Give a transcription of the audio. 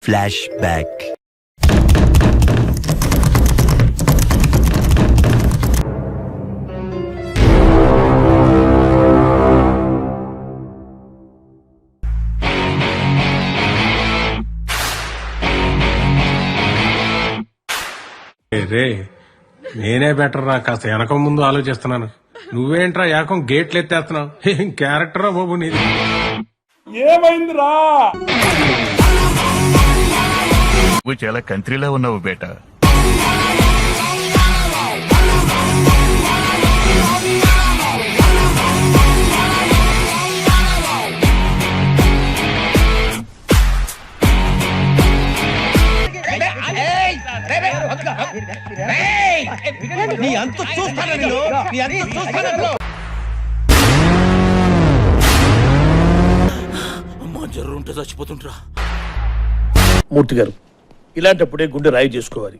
Flash back. రే నేనే better రా, కాస్త వెనక ముందు ఆలోచిస్తున్నాను. నువ్వేంట్రా ఏకం గేట్లు ఎత్తేస్తున్నావు? ఏం క్యారెక్టరా బాబు నీది? ఏమైందిరా? నువ్వు చాలా కంట్రీలో ఉన్నావు బేటా. అమ్మా జర్రుంటే చచ్చిపోతుంటరా. మూర్తి గారు, ఇలాంటప్పుడే గుండె రాయి చేసుకోవాలి.